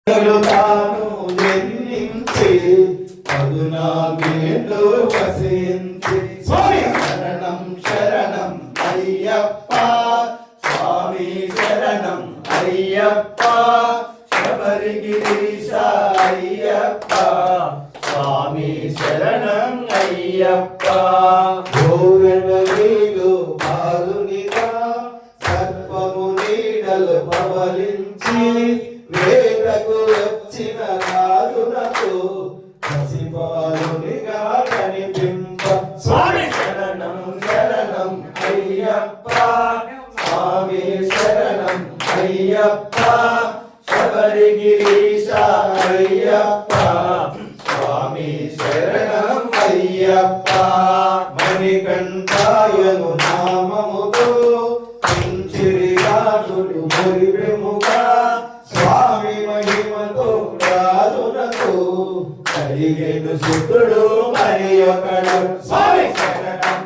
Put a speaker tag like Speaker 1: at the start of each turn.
Speaker 1: తాను జన్మించి 14 వసించి శరణం శరణం అయ్యప్ప స్వామి శరణం అయ్యప్ప శబరిగిరీశ అయ్యప్ప స్వామి శరణం అయ్యప్ప గోరవీలు పాలునిగా సర్వము నీడలు పవలించి వేదకు వచ్చిన రాజునకు పసిపాలునిగా కనిపింప స్వామి శరణం శరణం అయ్యప్ప స్వామి శరణం అయ్యప్ప శబరిగిరీశ అయ్యప్ప స్వామి శరణం అయ్యప్ప మణికంఠాయను నామముతో కుంచిరిగాసుడు మురిపెముగా స్వామి మహిమతో రాజునకు కలిగేడు సుతుడు మరి ఒకడు స్వామి శరణం